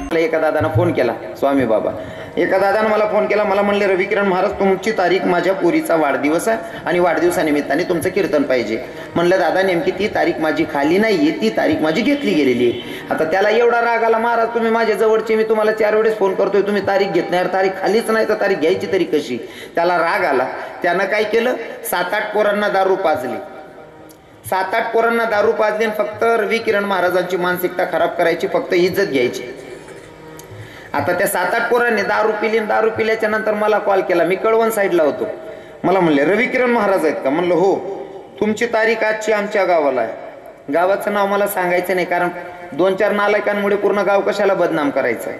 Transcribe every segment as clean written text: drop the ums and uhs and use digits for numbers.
एका दादानं फोन केला, स्वामी बाबा, एका दादानं मला फोन केला. मला म्हणले रविकिरण महाराज तुमची तारीख माझ्या पोरीचा वाढदिवस आहे आणि वाढदिवसानिमित्ताने तुमचं कीर्तन पाहिजे. म्हणलं दादा नेमकी ती तारीख माझी खाली नाहीये, ती तारीख माझी घेतली गेलेली आहे. आता त्याला एवढा राग आला, महाराज तुम्ही माझ्या जवळचे, मी तुम्हाला 4 वेळेस फोन करतोय, तुम्ही तारीख घेत नाही, तारीख खालीच नाही तर तारीख घ्यायची तरी कशी. त्याला राग आला. त्यानं काय केलं, 7-8 पोरांना दारू पाजली. 7-8 पोरांना दारू पाजली. फक्त रविकिरण महाराजांची मानसिकता खराब करायची, फक्त इज्जत घ्यायची. आता त्या 7-8 पोरांनी दारू पिली. दारू पिल्याच्या नंतर मला कॉल केला. मी कळवण साईडला होतो. मला म्हणले रविकिरण महाराज आहेत का? म्हणलं हो. तुमची तारीख आजची आमच्या गावाला आहे. गावाचं नाव मला सांगायचं नाही, कारण 2-4 नालायकांमुळे पूर्ण गाव कशाला बदनाम करायचं आहे.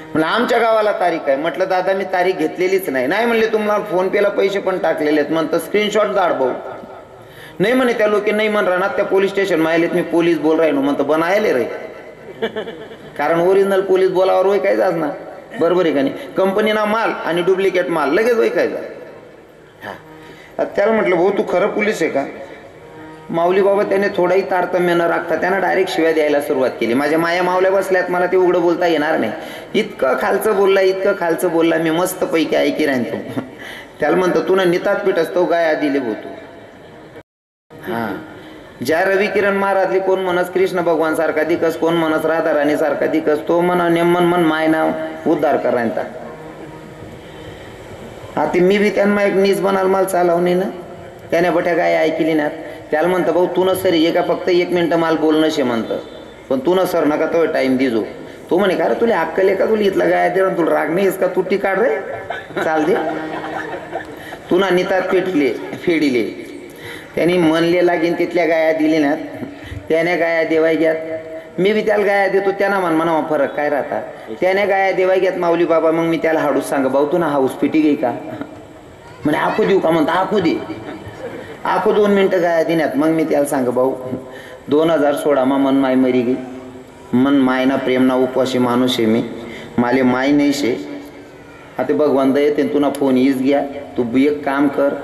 म्हणलं आमच्या गावाला तारीख आहे. म्हटलं दादा मी तारीख घेतलेलीच नाही. नाही म्हणले तुम्हाला फोन पेला पैसे पण टाकलेले आहेत. म्हणतं स्क्रीनशॉट काढ भाऊ. नाही म्हणे त्या लोक नाही म्हण राहणार, त्या पोलीस स्टेशन माहिलेत, मी पोलीस बोल राहिलो. म्हणतं बनायले रे, कारण ओरिजिनल पोलीस बोलावर ओळखायचं असणार. बरोबर आहे का नाही. कंपनीना माल आणि डुप्लिकेट माल लगेच ओळखायचा. हा, त्याला म्हटलं भाऊ तू खरं पोलीस आहे का? माऊली बाबा त्याने थोडाही तारतम्य न राखता त्यानं डायरेक्ट शिव्या द्यायला सुरुवात केली. माझ्या माया मावल्या बसल्यात, मला ते उघडं बोलता येणार नाही. इतकं खालचं बोलला, इतकं खालचं बोलला, मी मस्त पैकी ऐकी राहतो. त्याला म्हणतो तू ना नितात पीठ असतो गाय दिले होतो. हा, ज्या रविकिरण महाराजली कोण म्हणस कृष्ण भगवान सारखा दिकस, कोण म्हणस राधा राणी सारखा दिकस, तो म्हणा नेमन मन माय नाव उद्धार करायचा. आता मी बी त्यांना एक नीच बनाल माल चालवणे ना, त्याने बठ्या गाय ऐकली ना. त्याला म्हणतं भाऊ तू न सर ये का, फक्त 1 मिनिट माल बोलणं शे म्हणतं, पण तू न सर नका तो टाइम दिजो. तो म्हणे का रे तुला अक्कल आहे का, तुला इथला गाय दे, तुला राग नाही का, तू टी काढ रे चाल दे. तू ना नितात पेटले फेडिले. त्यांनी म्हणले लागेन तिथल्या गाया दिली ना, त्याने गाया देवाय घ्यात. मी बी त्याला गाया देतो, त्यांना म्हणा फरक काय राहता. त्याने गाया देवाय घ्यात माऊली बाबा. मग मी त्याला हाडूच सांग भाऊ तू ना हाऊस पिटी घे का, म्हणे आखू देऊ का, म्हणता आखू दे. आखू 2 मिनिटं गाया देण्यात. मग मी त्याला सांग भाऊ 2016 मा मन माय मरी गे, मन माय ना प्रेम ना उपवाशी माणूस आहे मी, माले माय नाही शे. आता भगवान दये ते तुला फोन हीच घ्या, तू एक काम कर,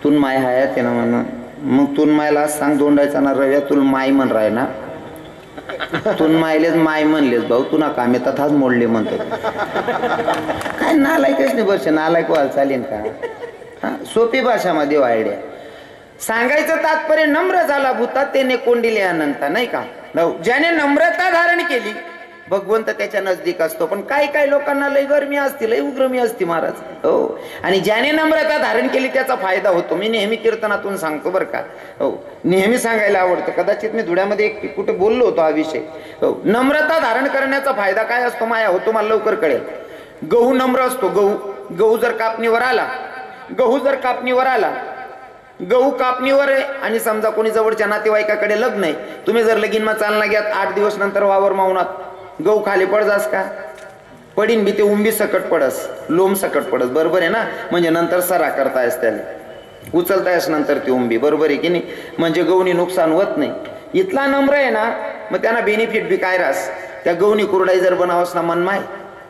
तून माय हाया ते ना म्हणा. मग तून मायला सांग दोंडायचा ना रव्या, तुला माय म्हण राय ना, तून मायलेच माय म्हणलेच भाऊ, तुला काम येतात हाच मोडले म्हणतात. काय नालायकच नाही वर्ष, नालायक व्हायला चालेल का. हा, सोपी भाषामध्ये आयडिया सांगायचं. तात्पर्य नम्र झाला भूता तेने कोंडिले अनंत, नाही का. ज्याने नम्रता धारण केली भगवंत त्याच्या नजदीक असतो. पण काही लोकांना लय गरमी असते, लय उग्रमी असते महाराज. हो, आणि ज्याने नम्रता धारण केली त्याचा फायदा होतो. मी नेहमी कीर्तनातून सांगतो बरं का. हो, नेहमी सांगायला आवडतं. कदाचित मी धुळ्यामध्ये कुठे बोललो होतो हा विषय. हो, नम्रता धारण करण्याचा फायदा काय असतो माया होतो, मला लवकर कळेल. गहू नम्र असतो. गहू जर कापणीवर आला, गहू कापणीवर आहे आणि समजा कोणी जवळच्या नातेवाईकाकडे लग्न आहे, तुम्ही जर लगीनमा चालना घ्यात 8 दिवस नंतर वावर मावनात गहू खाली पडजास का, पडीन भी ते उंबी सकट पडस, लोम सकट पडस. बरोबर आहे ना. म्हणजे नंतर सरा करतायस, त्याला उचलतायस नंतर ती उंबी. बरोबर आहे की नाही. म्हणजे गहूनी नुकसान होत नाही. इथला नम्र आहे ना, मग त्यांना बेनिफिट बी काय रास. त्या गहूनी कुरडाई जर बनावस ना मन माय,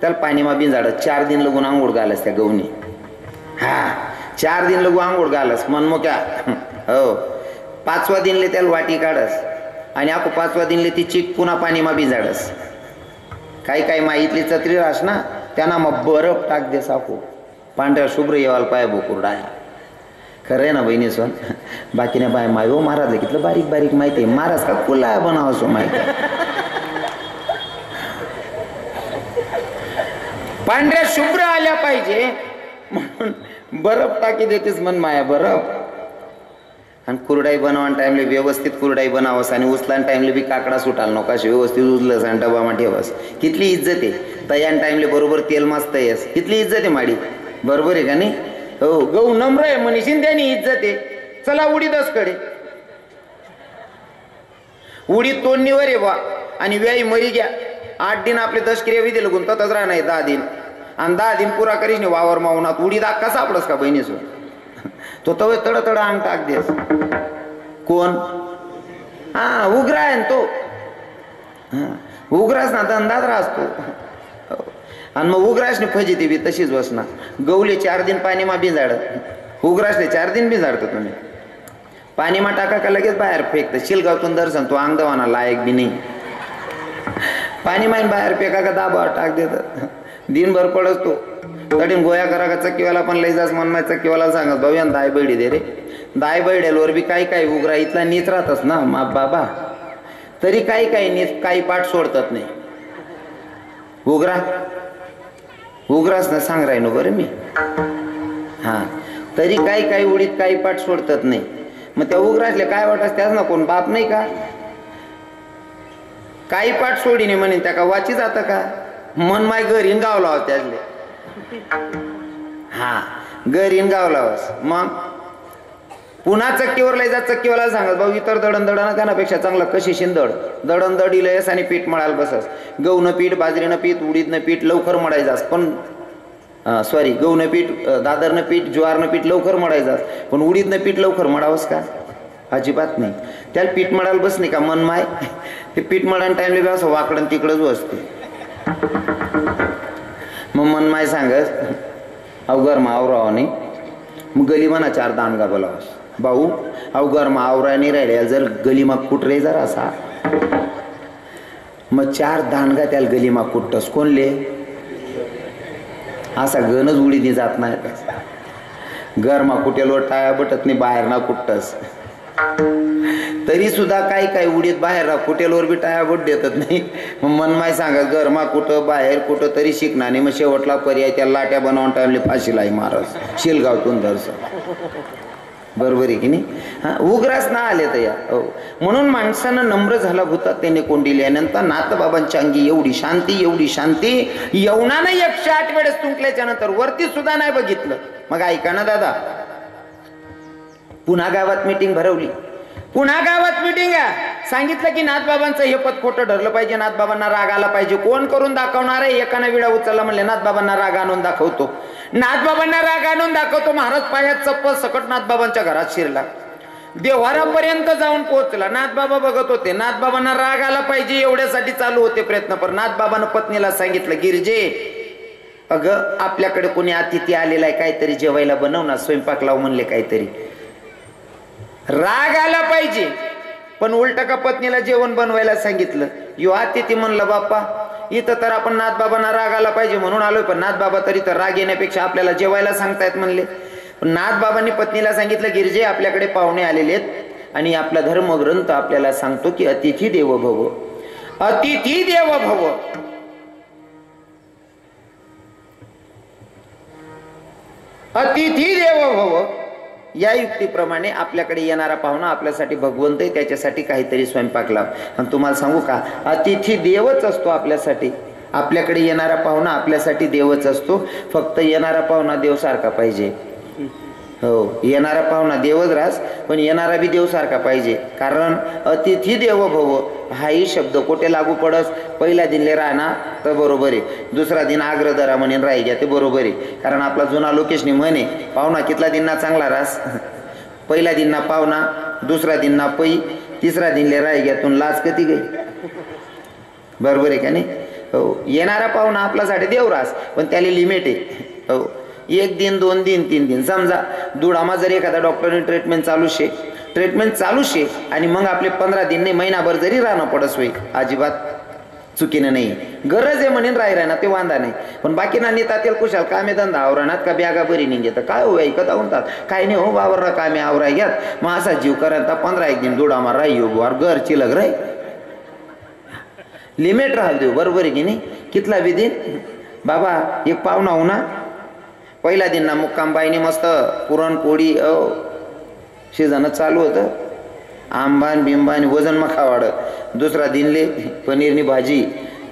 त्याला पाणी मा बिन झाडत 4 दिन लगून आंघोळ घालस त्या गहूनी. हा, 4 दिन लगू आंघोळ घालस मन मोक्या. हो, 5व्या दिनले त्याला वाटी काढस आणि आपण 5व्या दिनले ती चिक पुन्हा पाणी मा बिन झाडस. काही माहितली चत्री रास ना, त्यांना मग बरफ टाक दे साकू, पांढऱ्या शुभ्र येवाल पाय बोकुरडा. खरं आहे ना बहिणी सोन. बाकी नाही बाय माय हो महाराज कितलं बारीक माहिती आहे. महाराज का कुला बनावसो माहिती, पांढऱ्या शुभ्र आल्या पाहिजे म्हणून बरफ टाकी देतेस मन माया बरफ. आणि कुरडाई बनवण टाइमले व्यवस्थित कुरडाई बनावस आणि उचलान टाइमले बी काकडा सुटाल नको, अशी व्यवस्थित उचलस आणि डबामा ठेवस. कितली इज्जत आहे. तयान टाइमले बरोबर तेल मस्त येस, कितली इज्जत आहे माडी. बरोबर आहे का नाही. हो, गहू नम्र आहे म्हणशीन त्यानी इज्जत आहे. चला उडीदच कडे, उडीद तोडणीवर आहे बा आणि व्याई मरी घ्या. 8 दिन आपले 10 क्रिया विधी लगून ततच राहणार 10 दिन आणि 10 दिन पुरा करीस नाही वावर मावनात. उडीद अक्का सापडस का बहिणीसो. तो तव तड अंग टाक देस. कोण. हा, उग्रा आहे तो. उग्रास ना धंदाच राहतो. आणि मग उग्रासने फजिती बी तशीच बसना. गवले 4 दिन पाणी मा बिंजाड, उग्रासले 4 दिन बिंजाडतो तुम्ही. पाणी मा टाका का लगेच बाहेर फेकत. शिलगावतून दर्शन तो अंगदवाना लायक बी नाही. पाणी माहीन बाहेर पेका का दाबावर टाक देत दिनभर पडस तो तडीन गोया करा का चक्कीवाला पण लई जास मन माय चक्कीवाला सांगत भाऊ यान दाय बैडी दे रे दाय बैड्यालवर बी काही उगरा इथला नीच राहतच ना माप बाबा तरी काही नीच काही पाठ सोडतात नाही उगराच ना सांग राहिनो बरं मी हा तरी काही उडीत काही पाठ सोडतात नाही मग त्या उगरासले काय वाटत त्याच ना कोण बाप नाही का काही पाठ सोडीने म्हणे त्या का वाची जात का मन माय घरीन गाव लावस त्यातले हा घरीन गाव लावस मग पुन्हा चक्कीवर लय जात चक्कीवाला सांगत भाऊ इतर दळण त्यापेक्षा चांगलं कशी शिंदड दळण दळीलयस आणि पीठ मळायला बसस गहूनं पीठ बाजरीनं पीठ उडीदनं पीठ लवकर मळायचास पण सॉरी गहूनं पीठ दादरनं पीठ ज्वारनं पीठ लवकर मळायचास पण उडीदनं पीठ लवकर मळावंस का अजिबात नाही त्याला पीठ मळायला बस नाही का मन माय ते पीठ मळायला टाइमला असं वाकडं तिकडंच असते मग मन माय सांगत अवघर आवराव नाही मग गलीमाना 4 दांडगा बोलावस भाऊ अवघर आवराय नाही राहिल्या जर गलीमा कुठरे जरा असा मग 4 दांडगा त्याला गलीमा कुठतस कोणले असा गणच उडीने जात नाही गरमा कुठेलो टाया बटत नाही बाहेर ना कुठतस तरी सुद्धा काही उडीत बाहेर कुठेलवर बी टाया बोट देतात नाही मग मन माय सांगत गरमा कुठं बाहेर कुठं तरी शिकणार नाही मग शेवटला पर्याय त्या लाट्या बनवून टाइमले फाशीलाई मारस शिलगावतून धरस बरोबर आहे की नाही हा उग्रास ना आले तर या हो म्हणून माणसानं नम्र झाला होता त्याने कोंडिल्यानंतर नाथबाबांच्या अंगी एवढी शांती येवणानं 108 वेळेस तुंकल्याच्या नंतर वरती सुद्धा नाही बघितलं मग ऐका ना दादा पुन्हा गावात मीटिंग भरवली सांगितलं की नाथबाबांचं हे पद खोटं ठरलं पाहिजे नाथबाबांना राग आला पाहिजे कोण करून दाखवणार आहे एकाने विडा उचलला म्हणले नाथबाबांना राग आणून दाखवतो महाराज पायात चप्पल सकट नाथबाबांच्या घरात शिरला देव्हारापर्यंत जाऊन पोहोचला नाथबाबा बघत होते नाथबाबांना राग आला पाहिजे एवढ्यासाठी चालू होते प्रयत्न पण नाथबाबांना पत्नीला सांगितलं गिरजे अगं आपल्याकडे कोणी अतिथी आलेला आहे काहीतरी जेवायला बनव ना स्वयंपाक लाव म्हणले काहीतरी राग आला पाहिजे पण उलट का पत्नीला जेवण बनवायला सांगितलं यो अतिथी म्हणलं बाप्पा इथं तर आपण नाथबाबांना राग आला पाहिजे म्हणून आलोय पण नाथबाबा तरी तर राग येण्यापेक्षा आपल्याला जेवायला सांगतायत म्हणले पण नाथबाबांनी पत्नीला सांगितलं गिरजे आपल्याकडे पाहुणे आलेले आहेत आणि आपला धर्मग्रंथ आपल्याला सांगतो की अतिथी देवो भव या युक्तीप्रमाणे आपल्याकडे येणारा पाहुणा आपल्यासाठी भगवंत आहे त्याच्यासाठी काहीतरी स्वयंपाक लाव आणि तुम्हाला सांगू का अतिथी देवच असतो आपल्यासाठी आपल्याकडे येणारा पाहुणा आपल्यासाठी देवच असतो फक्त येणारा पाहुणा देव सारखा पाहिजे हो येणारा पाहुणा देवच रास पण येणारा बी देव सारखा पाहिजे कारण अतिथी देव भव हाही शब्द कोठे लागू पडस पहिल्या दिनले राहणार तर बरोबर आहे दुसरा दिन आग्रदरा म्हणून राही घ्या ते बरोबर आहे कारण आपला जुना लोकेशनी म्हणे पाहुणा कितला दिनना चांगला रास पहिला दिनना पाहुणा दुसरा दिनना पै तिसरा दिनले राही घ्या तुम लाज कधी गई बरोबर आहे का नाही हो येणारा पाहुणा आपल्यासाठी देव रास पण त्याला लिमिट आहे हो 1 दिन 2 दिन 3 दिन समजा दुडामा जर एखादा डॉक्टरने ट्रीटमेंट चालू शे आणि मग आपले 15 दिन नाही महिनाभर जरी राहणं पडस होई अजिबात चुकीनं नाही गरज आहे म्हणून राहिना ते वांदा नाही पण बाकी ना नेतातील कुशाल कामे धंदा आवरानात का ब्यागा बरी निघे तर काय हो ऐकत आवतात काय नाही हो वावर कामे आवरा घ्यात मग असा जीव करायला 15 दिन दुडामा राही वर घर चिलग राही लिमिट राहल देऊ बरोबर आहे की नाही कितला विधी बाबा एक पाहुणा हो ना पहिला दिन ना मुक्कामबाईने मस्त पुरणपोळी शिजणं चालू होतं आंबान बिंबान वजन मखावाड दुसरा दिनले पनीरनी भाजी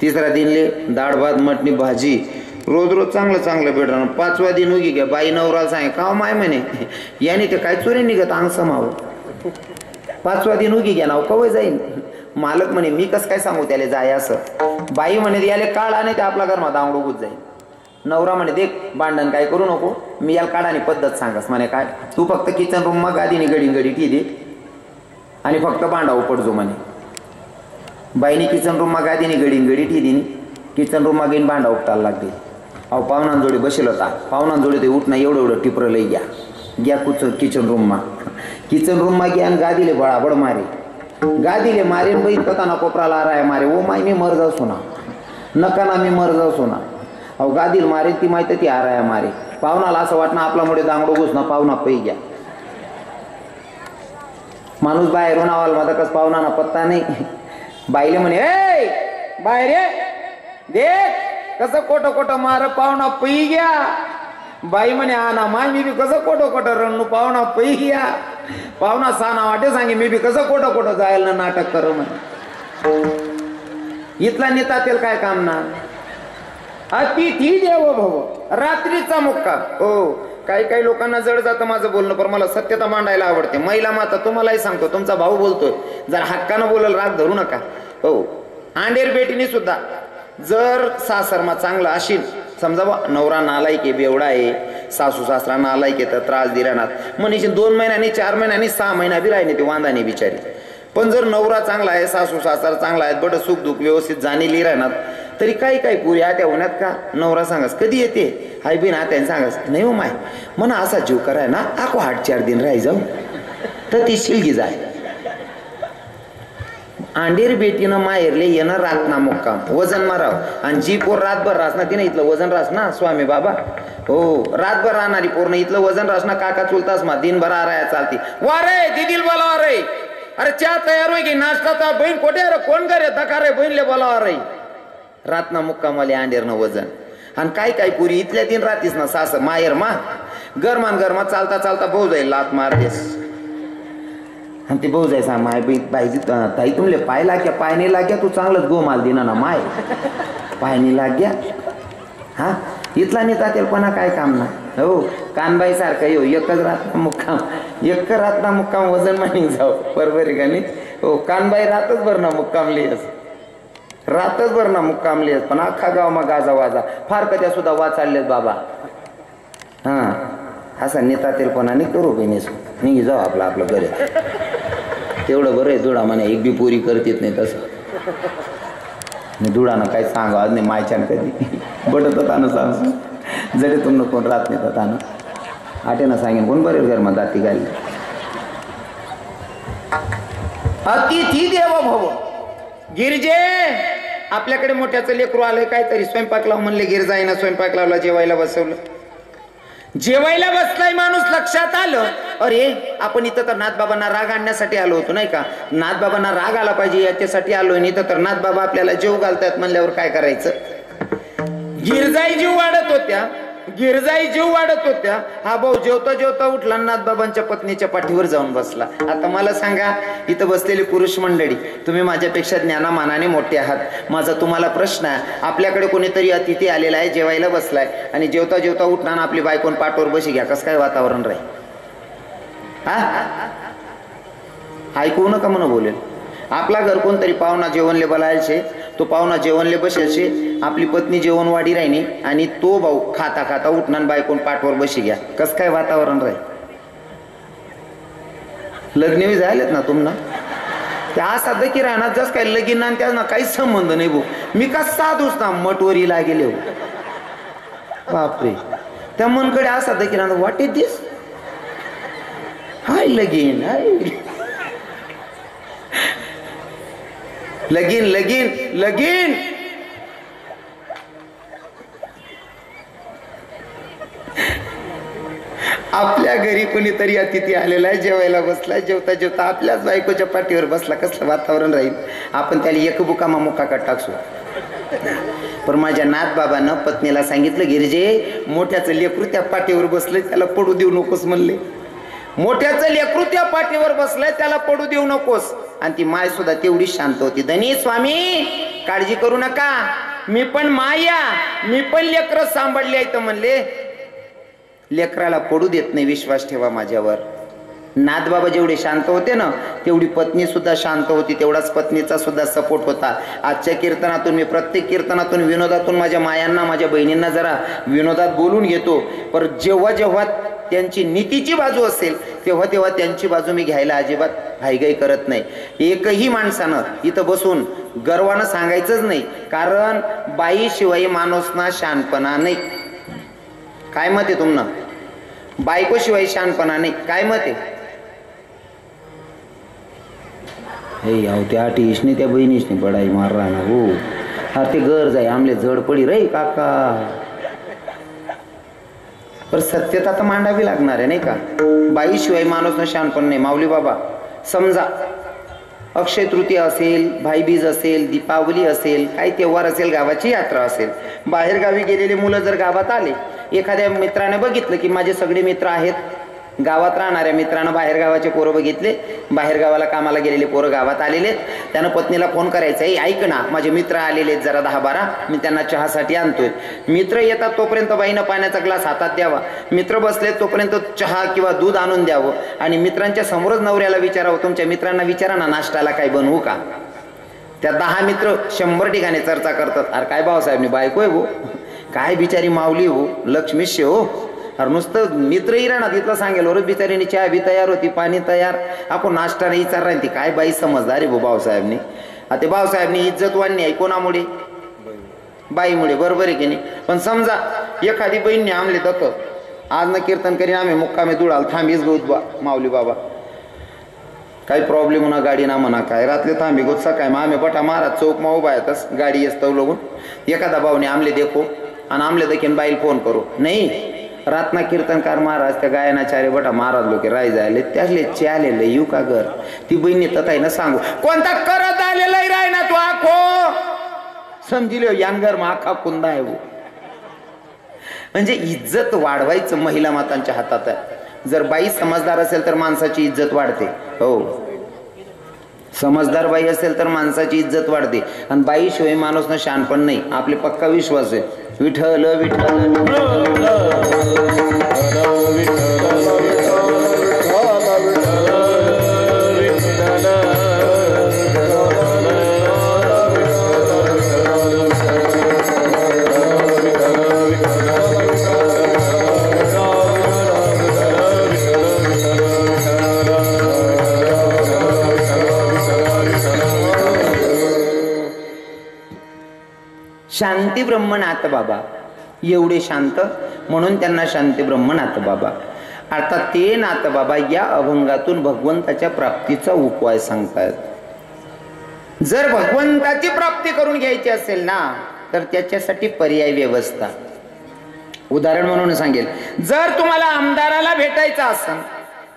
तिसरा दिनले डाळ भात मटणी भाजी रोज चांगलं भेटणार 5वा दिन उगी घ्या बाई नवराला सांगे का माय म्हणे याने ते काय चोरी निघत अंग समावं 5वा दिन उगी घ्या नाव कवय जाईल मालक म्हणे मी कसं काय सांगू त्याला जाय असं बाई म्हणे याले काढा नाही ते आपला घरमा दांगडो गुज जाईल नवरा म्हणे देख भांडण काय करू नको मी याला काढाने पद्धत सांगस म्हणे काय तू फक्त किचन रूम मग गादीने गडी ठी दे आणि फक्त भांडावं पडजो म्हणे बाईने किचन रूम मग गादीने गडी ठी दिनी किचन रूम मग घेऊन भांडा उपटायला लागते अहो पाहुणांजोडी बसेल होता पाहुणांजोडी ते उठणं एवढं टिपरं लई घ्या किचन रूम मा घ्या आणि गादीले बळाबड मारे गादीले मारे बाई पताना कोपराला राय मारे ओ माय मी मर जाऊ सुना नका ना मी मर जाऊ सोना. अहो गादील मारे ती माहिती ती आराया मारे. पाहुणाला असं वाटणं आपल्यामुळे दांगडो घुसणं पाहुणा पै घ्या. माणूस बाहेरून आवाल माझा कस पाहुणा पत्ता नाही. बाईले म्हणे ए बाहेर ये देख कसं कोटं कोटं मार पाहुणा पै घ्या. बाई म्हणे हा ना माय मी बी कसं कोटं कोटं रणू पाहुणा पै घ्या. पाहुणा साना वाटे सांगे मी बी कसं कोटं कोटं जायला ना नाटक कर म्हणे. इथला नेता तेल काय काम ना. अतिथी देवो भव रात्रीचा मुक्काम. हो काही काही लोकांना जड जातं माझं बोलणं पण मला सत्यता मांडायला आवडते. महिला माता तुम्हालाही सांगतो तुमचा भाऊ बोलतोय जर हक्कानं बोलल राग धरू नका. हो आंडेर बेटीने सुद्धा जर सासरमा चांगला असेल समजा बा नवरा नालायक आहे बेवडा आहे सासू सासरा नालायक आहे तर त्रास दिरानात म्हणजे 2 महिन्यांनी 4 महिन्यांनी 6 महिना बी राहिने ते वांदाने बिचारी. पण जर नवरा चांगला आहे सासू सासरा चांगला आहे बड सुख दुःख व्यवस्थित जाणेली राहणार तरी काही काही पुरी आत्या होण्यात का नवरा सांगास कधी येते हाय बिन आत्याने सांगास नाही हो माय म्हणा असा जीव कराय ना आको 8-4 दिन राही जाऊ तर ती शिलगी जाय. आंडेर बेटीनं माहेरले येणं रात ना मुक्काम वजन माराव आणि जी पोर रातभर रास ना तिने इथलं वजन रास ना स्वामी बाबा. हो रातभर राहणारी पोरं इथलं वजन रास ना काका चुलतास मा दिनभर आराया चालती. वा रे दिदील बोलावा रे अरे चहा तयार होई की नाश्ता तर बहीण कोठे रे कोण करे दका रे बहीणले बोलावा रे. रातना मुक्कामाले आंडेरनं वजन आणि काय काय पुरी इथल्या दिन राहतीस ना सास माहेर मा गरमान गरमा चालता चालता भाऊ जाईल लात मारतेस आणि ते भाऊ जायचा माय बाईजी ताई तुमले पाय लाग्या पाय नाही लाग्या तू चांगलंच गोमाल दिना ना माय पाय नाही लाग्या. हा इथला नेता तेलपणा काय काम ना. हो कानबाई सारखं येऊ एकच रातना मुक्काम एक रातना मुक्काम वजन मानी जाऊ बरोबर आहे का नाही. हो कानबाई रातच भर ना मुक्काम लिहस रातच भर ना मुक्काम लिहस पण अख्खा गाव मग गाजा वाजा फार कध्या सुद्धा वाचाडलेत बाबा. हा असा नेता तेलपणा नाही करू बेनेस निघी जाऊ आपलं आपलं घरी तेवढं बरं आहे. दुडा म्हणे एक बी पुरी करतीत नाही तसं दुडानं काय सांगा आज नाही मायच्यान कधी बटत तानं सांग जरी तुमनं कोण राहत नाही तानं आटेनं सांगेन कोण बरेच घर मग दाती घाली. अतिथी देव भव गिरजे आपल्याकडे मोठ्याचं लेकरू आलंय काहीतरी स्वयंपाक लाव म्हणले गिरजाईना स्वयंपाक लावला जेवायला बसवलं. जेवायला बसलाय माणूस लक्षात आलं अरे आपण इथं तर नाथबाबांना राग आणण्यासाठी आलो होतो नाही का. नाथबाबांना राग आला पाहिजे याच्यासाठी आलोय नाही तर नाथबाबा आपल्याला जीव घालतात म्हणल्यावर काय करायचं. गिरजाई जीव वाढत होत्या गिरजाई जीव वाढत होत्या. हा भाऊ जेवता जेवता उठला नाथबाबांच्या पत्नीच्या पाठीवर जाऊन बसला. आता मला सांगा इथं बसलेली पुरुष मंडळी तुम्ही माझ्यापेक्षा ज्ञानामानाने मोठे आहात. माझा तुम्हाला प्रश्न आहे आपल्याकडे कोणीतरी अतिथी आलेला आहे जेवायला बसलाय आणि जेवता जेवता उठणार आपली बायकोन पाठवर बशी घ्या कसं काय वातावरण राहील. हा ऐकू नका म्हणून बोलेल. आपला घर कोणतरी पाहुणा जेवणले बोलायचे तो पाहुणा जेवणले बसायचे आपली पत्नी जेवण वाढी राहिनी आणि तो भाऊ खाता खाता उठणार बायकोन पाठवर बशी घ्या कसं काय वातावरण राहील. लग्न झालेत ना तुम्हाला त्या असा दकी राहणार जस काय लगीन आणि त्याना काहीच संबंध नाही भाऊ. मी का साधूच ना मटवरीला गेले हो बापरे त्या मनकडे असा दकी राहणार व्हॉट इज दिस हाय लगीन हाय लगीन लगीन लगीन. आपल्या घरी कोणीतरी अतिथी आलेला आहे जेवायला बसलाय जेवता जेवता आपल्याच बायकोच्या पाठीवर बसला कसलं वातावरण राहील. आपण त्याला एक बुकामा मुकाकडे टाकसू. पण माझ्या नाथबाबांना पत्नीला सांगितलं गिरजे मोठ्याचं लेकरू त्या पाठीवर बसलंय त्याला पडू देऊ नकोस म्हणले. मोठ्याचं लेकरू त्या पाठीवर बसलंय त्याला पडू देऊ नकोस. आणि ती माय सुद्धा तेवढी शांत होती. धनी स्वामी काळजी करू नका मी पण माया मी पण लेकरं सांभाळले आहेत म्हणले. लेकराला पडू देत नाही विश्वास ठेवा माझ्यावर. नाथबाबा जेवढे शांत होते ना तेवढी पत्नी सुद्धा शांत होती तेवढाच पत्नीचा सुद्धा सपोर्ट होता. आजच्या कीर्तनातून मी प्रत्येक कीर्तनातून विनोदातून माझ्या मायांना माझ्या बहिणींना जरा विनोदात बोलून घेतो. पण जेव्हा जेव्हा त्यांची नीतीची बाजू असेल तेव्हा तेव्हा त्यांची बाजू मी घ्यायला अजिबात घाईघाई करत नाही. एकही माणसानं इथं बसून गर्वानं सांगायचंच नाही कारण बाईशिवाय माणूसना शानपणा नाही. काय मत आहे तुम्हाला बायकोशिवाय शानपणा नाही काय मत आहे. हे त्या टीशने त्या बहिणीशने पडाई मार रहा ना हो अरे ते गरज आहे आमले जड पडी रे काका. पर सत्यता तर मांडावी लागणार आहे नाही का. बाईशिवाय माणूस न शहाणपण नाही. माऊली बाबा समजा अक्षय तृतीया असेल, भाईबीज असेल, दीपावली असेल, काही त्योहार असेल, गावाची यात्रा असेल, बाहेर गावी गेलेले मुलं जर गावात आले, एखाद्या मित्राने बघितलं की माझे सगळे मित्र आहेत, गावात राहणाऱ्या मित्रानं बाहेर गावाचे पोरं बघितले, बाहेर गावाला कामाला गेलेले पोरं गावात आलेले, त्यानं पत्नीला फोन करायचा, ऐक ना माझे मित्र आलेले आहेत जरा 10-12, मी त्यांना चहासाठी आणतोय. मित्र येतात तोपर्यंत बाईनं पाण्याचा ग्लास हातात द्यावा, मित्र बसले तोपर्यंत चहा किंवा दूध आणून द्यावं आणि मित्रांच्या समोरच नवऱ्याला विचारावं, तुमच्या मित्रांना विचारा ना नाश्त्याला काय बनवू का. त्या 10 मित्र 100 ठिकाणी चर्चा करतात, अरे काय भाऊसाहेबनी बायको आहे हो, काय बिचारी माऊली हो, लक्ष्मीश्य हो. अरे नुसतं मित्रही राहणार तिथलं सांगेल वर बिचारीने चहा बी तयार होती, पाणी तयार, आपण नाश्ता नाही विचार राहील ती काय बाई समजदार आहे भाऊसाहेबनी. ते भाऊसाहेबनी इज्जत वाढणी आहे कोणामुळे, बाईमुळे, बरोबर आहे की नाही. पण समजा एखादी बहीणने आमले दत्त आज न कीर्तन करीन आम्ही मुक्कामे दुडाल थांबीच गोत माऊली बाबा, काही प्रॉब्लेम होणार गाडी ना म्हणा काय, रात्री थांबी गोत सकाळी मग आम्ही बटा महाराज चौक मा उभा येतच गाडी येस्तव लगून एखादा भाऊने आमले देखो आणि आमले देखील बाईल फोन करू नाही रातना कीर्तनकार महाराज त्या गायनाचार्य बटा महाराज लोक राय जायले त्यासले चालेलं येऊ का घर. ती बहिणी तथाय ना सांगू कोणता करत आलेला राय ना तू आखो समजिलो यानगर मा आखा कुंदा आहे. म्हणजे इज्जत वाढवायचं महिला मातांच्या हातात आहे. जर बाई समजदार असेल तर माणसाची इज्जत वाढते. हो समजदार बाई असेल तर माणसाची इज्जत वाढते आणि बाई शिवाय माणूस ना शहाणपण नाही. आपले पक्का विश्वास आहे. विठ्ठल विठ्ठल शांती ब्रह्मनाथ बाबा एवढे शांत म्हणून त्यांना शांती ब्रह्मनाथ बाबा. अर्थात ते नाथ बाबा या अभंगातून भगवंताच्या प्राप्तीचा उपाय सांगतात. जर भगवंताची प्राप्ती करून घ्यायची असेल ना तर त्याच्यासाठी पर्याय व्यवस्था. उदाहरण म्हणून सांगेल, जर तुम्हाला आमदाराला भेटायचं असेल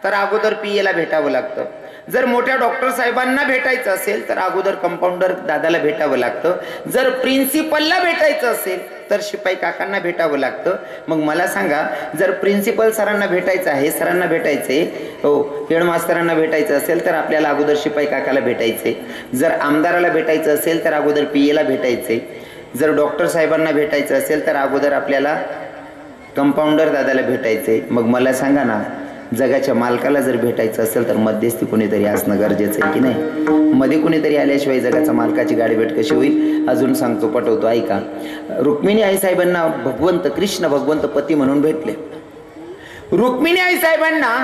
तर अगोदर पीएला भेटावं लागतं. जर मोठ्या डॉक्टर साहेबांना भेटायचं असेल तर अगोदर कंपाऊंडर दादाला भेटावं लागतं. जर प्रिन्सिपलला भेटायचं असेल तर शिपाई काकांना भेटावं लागतं. मग मला सांगा, जर प्रिन्सिपल सरांना भेटायचं आहे, सरांना भेटायचंय, हो हेडमास्तरांना भेटायचं असेल तर आपल्याला अगोदर शिपाई काकाला भेटायचंय. जर आमदाराला भेटायचं असेल तर अगोदर पीएला भेटायचंय. जर डॉक्टर साहेबांना भेटायचं असेल तर अगोदर आपल्याला कंपाऊंडर दादाला भेटायचंय. मग मला सांगा ना, जगाच्या मालकाला जर भेटायचं असेल तर मध्यस्थी कोणीतरी असणं गरजेचं आहे की नाही. मध्ये कोणीतरी आल्याशिवाय जगाच्या मालकाची गाडी भेट कशी होईल. अजून सांगतो, पटवतो, ऐका. रुक्मिणी आई साहेबांना भगवंत कृष्ण भगवंत पती म्हणून भेटले. रुक्मिणी आई साहेबांना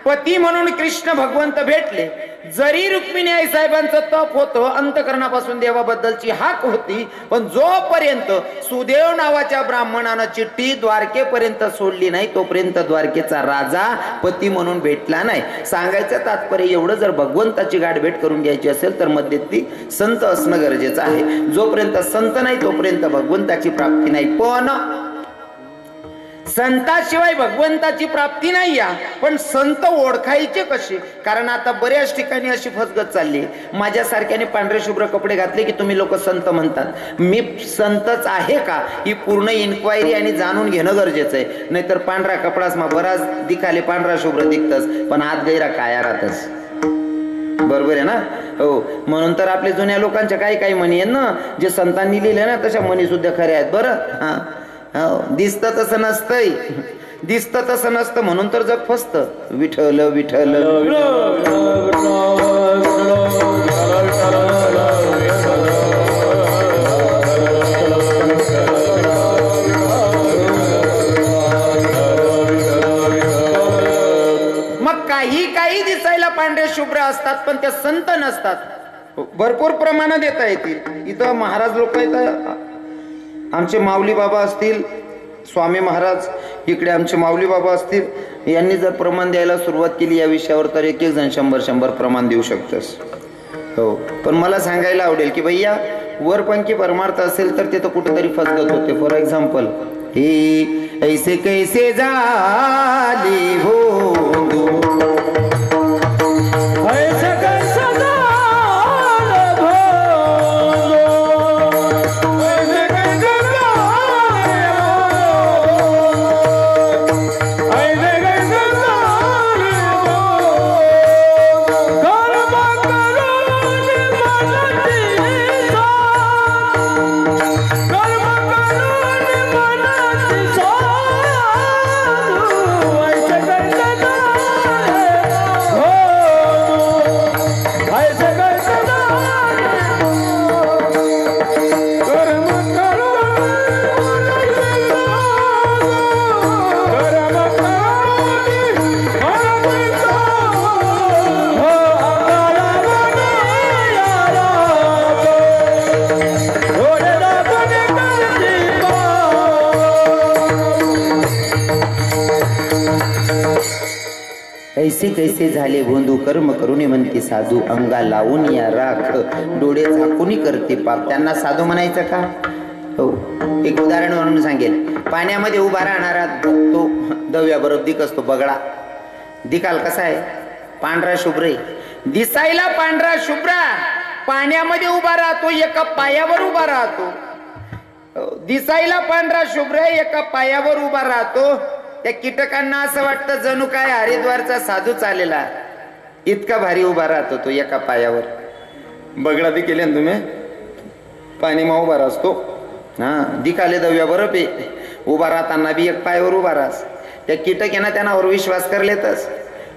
पती म्हणून कृष्ण भगवंत भेटले. जरी रुक्मिणी आई साहेबांचं तप होतं, अंतकरणापासून देवाबद्दलची हाक होती, पण जोपर्यंत सुदेव नावाच्या ब्राह्मणानं चिठ्ठी द्वारकेपर्यंत सोडली नाही तोपर्यंत द्वारकेचा राजा पती म्हणून भेटला नाही. सांगायचं तात्पर्य एवढं, जर भगवंताची गाठभेट करून घ्यायची असेल तर मध्यस्थी संत असणं गरजेचं आहे. जोपर्यंत संत नाही तोपर्यंत भगवंताची प्राप्ती नाही. पण संताशिवाय भगवंताची प्राप्ती नाही. या पण संत ओळखायचे कसे? कारण आता बऱ्याच ठिकाणी अशी फसगत चालली. माझ्यासारख्याने पांढरे शुभ्र कपडे घातले की तुम्ही लोक संत म्हणतात. मी संतच आहे का ही पूर्ण इन्क्वायरी आणि जाणून घेणं गरजेचं आहे. नाहीतर पांढरा कपडाच मग बराच दिखाले पांढरा शुभ्र दिखतच पण आत गैरा काया राहतच. बरोबर आहे ना. हो, म्हणून तर आपल्या जुन्या लोकांच्या काही काही म्हणी आहेत ना, जे संतांनी लिहिले ना तशा म्हणी सुद्धा खऱ्या आहेत. बरं हा, दिसतं तसं नसतंय, दिसतं तसं नसतं म्हणून तर जग फसतं. विठ्ठल विठ्ठल मग काही दिसायला पांढरे शुभ्र असतात पण ते संत नसतात. भरपूर प्रमाणात देता येतील. इथं महाराज लोक इथं आमचे माऊली बाबा असतील, स्वामी महाराज, इकडे आमचे माऊली बाबा असतील, यांनी जर प्रमाण द्यायला सुरुवात केली या विषयावर तर एक एक जण 100 प्रमाण देऊ शकतस. हो, पण मला सांगायला आवडेल की भैया वरपंखी परमार्थ असेल तर ते तर कुठेतरी फसगत होते. फॉर एक्झाम्पल, हे ऐसे कैसे झाले भोंदू, ऐसे कैसे ऐसे कैसे झाले भोंदू, कर्म करुणी म्हणते साधू, अंगा लावून या राख, डोळे झाकून करते पाप. त्यांना साधू म्हणायचं का? हो, एक उदाहरण म्हणून सांगेल. पाण्यामध्ये उभा राहणारा तो दव्याबरोबर दिक असतो, बगळा. दिकाल कसा आहे? पांढरा शुभ्र आहे, दिसायला पांढरा शुभ्र, पाण्यामध्ये उभा राहतो, एका पायावर उभा राहतो. दिसायला पांढरा शुभ्र, एका पायावर उभा राहतो. त्या कीटकांना असं वाटतं जणू काय हरिद्वारचा साधू चालेला, इतका भारी उभा राहतो तो एका पायावर. बगडा बी केले ना तुम्ही, पाणी मा उभा राहतो. हा, दिखाले दव्या बरोबर उभा राहताना बी एक पायावर उभा राहस. त्या कीटकांना त्यांनावर विश्वास करलेतच.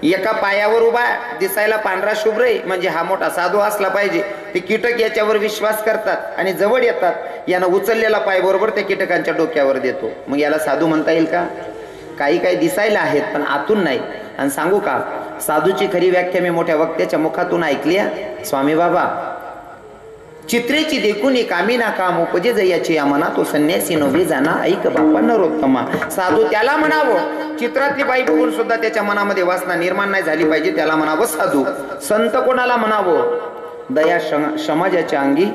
एका पायावर उभा, दिसायला पांढरा शुभ्र आहे, म्हणजे हा मोठा साधू असला पाहिजे. ते कीटक याच्यावर विश्वास करतात आणि जवळ येतात. यानं उचललेला पाय बरोबर त्या कीटकांच्या डोक्यावर देतो. मग याला साधू म्हणता येईल का? काही काही दिसायला आहेत पण आतून नाही. आणि सांगू का, साधूची खरी व्याख्या मी मोठ्या वक्त्याच्या मुखातून ऐकली. स्वामी बाबा, चित्रेची देखून कामी ना काम उपजे जयाची आमना, तो संन्यासी नव्हे जाना ऐक बापा नरोत्तमा. साधू त्याला म्हणावं, चित्रातली बाई बघून सुद्धा त्याच्या मनामध्ये वासना निर्माण नाही झाली पाहिजे, त्याला म्हणावं साधू. संत कोणाला म्हणावं? दया समाजाच्या अंगी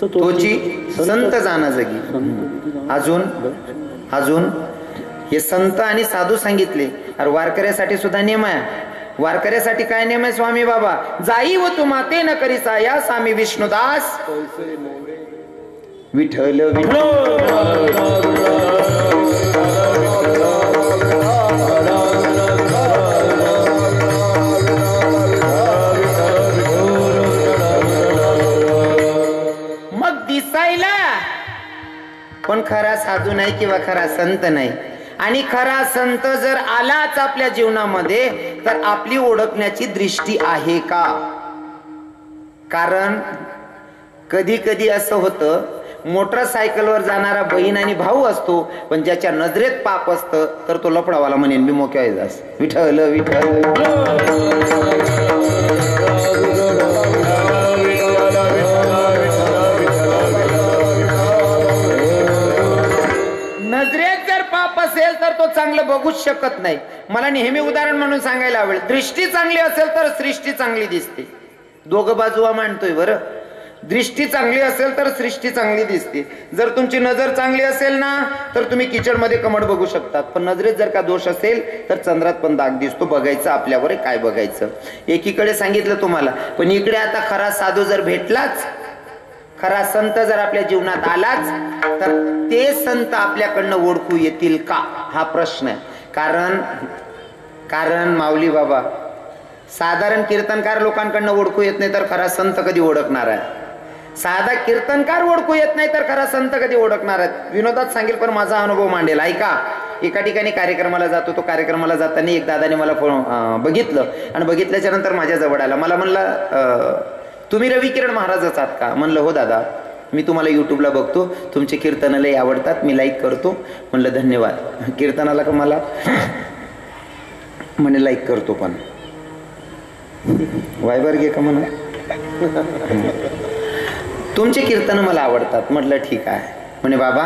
तोची संत जाणं जगी. अजून हे संत आणि साधू सांगितले. अरे वारकऱ्यासाठी सुद्धा नियम आहे. वारकऱ्यासाठी काय नियम आहे स्वामी बाबा? जाई व तू माते न करी साया, स्वामी विष्णुदास विठ्ठल मग दिसायला पण खरा साधू नाही किंवा खरा संत नाही. आणि खरा संत जर आलाच आपल्या जीवनामध्ये तर आपली ओळखण्याची दृष्टी आहे का? कारण कधी कधी असं होतं, मोटरसायकलवर जाणारा बहीण आणि भाऊ असतो, पण ज्याच्या नजरेत पाप असतं तर तो लफडावाला म्हणेन मी मोक्या जास विठ्ठल विठ्ठल. नजरेत जर पाप असेल तर तो चांगलं बघूच शकत नाही. मला नेहमी उदाहरण म्हणून सांगायला आवडेल, दृष्टी चांगली असेल तर सृष्टी चांगली दिसते. दोघं बाजूवा मांडतोय बरं. दृष्टी चांगली असेल तर सृष्टी चांगली दिसते. जर तुमची नजर चांगली असेल ना तर तुम्ही किचन मध्ये कमळ बघू शकतात, पण नजरेत जर का दोष असेल तर चंद्रात पण दाग दिसतो. बघायचं आपल्यावर काय बघायचं. एकीकडे सांगितलं तुम्हाला, पण इकडे आता खरा साधू जर भेटलाच, खरा संत जर आपल्या जीवनात आलाच तर ते संत आपल्याकडनं ओळखू येतील का, हा प्रश्न आहे. कारण माऊली बाबा, साधारण कीर्तनकार लोकांकडनं ओळखू येत नाही तर खरा संत कधी ओळखणार आहे? साधा कीर्तनकार ओळखू येत नाही तर खरा संत कधी ओळखणार आहेत? विनोदात सांगेल पण माझा अनुभव मांडेल. ऐका, एका ठिकाणी कार्यक्रमाला जातो. तो कार्यक्रमाला जाताना एक दादाने मला बघितलं आणि बघितल्याच्या नंतर माझ्या जवळ आला. मला म्हणला, तुम्ही रविकिरण महाराजच आहात का? म्हणलं हो दादा, मी तुम्हाला युट्यूबला बघतो, तुमचे कीर्तन लय आवडतात, मी लाईक करतो. म्हणलं धन्यवाद. कीर्तनाला का? मला म्हणे लाईक करतो, पण वायबर घे का म्हणा, तुमचे कीर्तन मला आवडतात. म्हटलं ठीक आहे. म्हणे बाबा,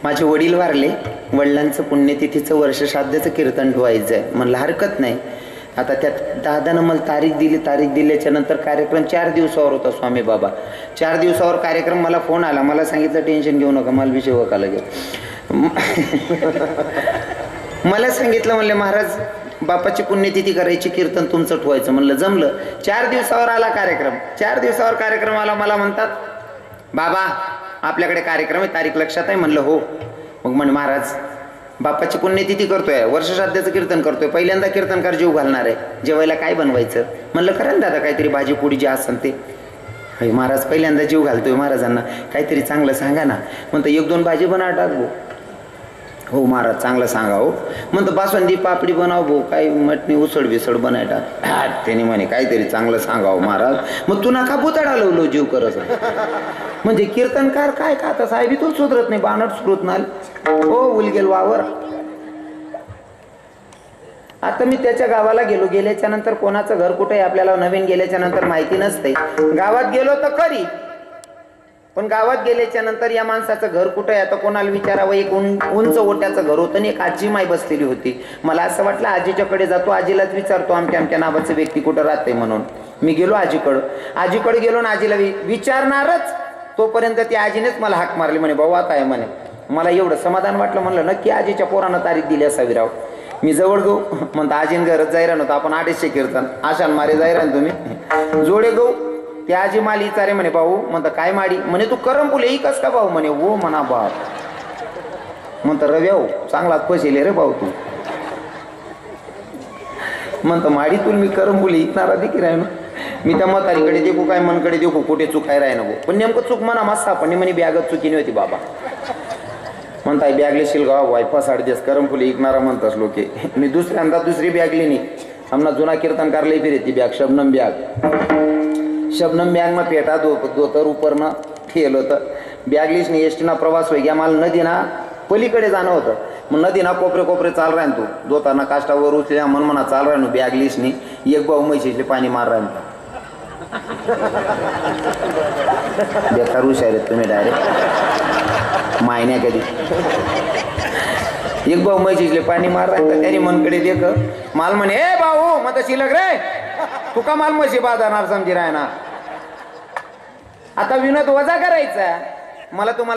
माझे वडील वारले, वडिलांचं पुण्यतिथीचं वर्षश्राद्धचं कीर्तन ठेवायचं आहे. म्हणलं हरकत नाही. आता त्यात दादानं मला तारीख दिली. तारीख दिल्याच्या नंतर कार्यक्रम 4 दिवसावर होता स्वामी बाबा. 4 दिवसावर कार्यक्रम. मला फोन आला. मला सांगितलं टेन्शन घेऊ नका, मला विषय वका लागेल. मला सांगितलं, म्हणले महाराज बापाची पुण्यतिथी करायची, कीर्तन तुमचं ठेवायचं. म्हणलं जमलं. 4 दिवसावर आला कार्यक्रम. 4 दिवसावर कार्यक्रम आला. मला म्हणतात बाबा आपल्याकडे कार्यक्रम आहे, तारीख लक्षात आहे? म्हणलं हो. मग म्हणे महाराज बापाची पुण्यतिथी करतोय, वर्षश्राद्धाचं कीर्तन करतोय, पहिल्यांदा कीर्तनकार जीव घालणार आहे, जेवायला काय बनवायचं? म्हणलं करा ना दादा काहीतरी, भाजी पोळी जे असेल ते. महाराज पहिल्यांदा जीव घालतोय महाराजांना, काहीतरी चांगलं सांगा ना. म्हणतं 1-2 भाजी बनवा टाकू. हो महाराज चांगलं सांगा हो. म्हणतं बासुंदी पापडी बनाव भाऊ, काही मटणी उसळ बिसळ बनायटा. त्याने म्हणे काहीतरी चांगलं सांगावं महाराज. मग तू नका पुतळा लावलो जीव करत. म्हणजे कीर्तनकार काय का आता साहेब इथून सुधरत नाही, बाणट सुरत नाल हो उलगेल वावर. आता मी त्याच्या गावाला गेलो. गेल्याच्या नंतर कोणाचं घर कुठे आपल्याला नवीन गेल्याच्या नंतर माहिती नसते. गावात गेलो तर खरी, पण गावात गेल्याच्या नंतर या माणसाचं घर कुठं आहे आता कोणाला विचारावं. एक उंच ओट्याचं घर होतं आणि एक आजी माई बसलेली होती. मला असं वाटलं आजीच्याकडे जातो, आजीलाच विचारतो आमच्या नावाचं व्यक्ती कुठं राहते म्हणून. मी गेलो आजीकडे गेलो आणि आजीला विचारणारच तोपर्यंत ती आजीनेच मला हाक मारली. म्हणे भाऊ आता आहे म्हणे. मला एवढं समाधान वाटलं. म्हणलं नक्की आजीच्या पोरानं तारीख दिली असावी राव. मी जवळ गो म्हणता आजीन घरच जायरा नव्हतं. आपण 250 कीर्तन आशान मारे जायरा ना तुम्ही जोडे गो. ते आजी माली विचारे म्हणे भाऊ. म्हणतं काय माडी? म्हणे तू करम फुले इकस का भाऊ? म्हणे हो म्हणा बाप. म्हणतं रवी हो चांगलाच फसेले रे भाऊ तू. म्हणतं माडी तुला मी करम फुले इकणारा देखील राही ना. मी त्या म्हातारीकडे देखू काय मनकडे देखू कुठे चुकाय राही ना भाऊ. पण नेमकं चूक म्हणा मस्त पण म्हणे बॅगच चुकीने होती बाबा. म्हणताय बॅगले शिलगाव वायफा 8.5 करम फुले इकणारा म्हणतास लोके. मी दुसऱ्यांदा दुसरी बॅगली नाही. आमना जुना कीर्तनकार लई फिरे ती बॅग शबनम बॅग में पेटा दोतर उपरनं ठेल होतं. बॅगलीच नाही. एसटीना प्रवास होई गया. मला नदीना पलीकडे जाणं होतं. मग नदीना कोपरे चाल राह तू दोताना काष्टावर उचल्या म्हणा चाल राह बॅगलीच नाही. एक भाऊ म्हशीले पाणी मार राह बेकार हुशार तुम्ही डायरेक्ट मायन्या कधी. एक भाऊ म्हशीले पाणी मार राह त्याने मनकडे देख माल म्हणे ए भाऊ मग शिलक रे तू का माल म्हशी बाजारणार समजी राय ना. आता विनोद वजा करायचा. मला तुम्हाला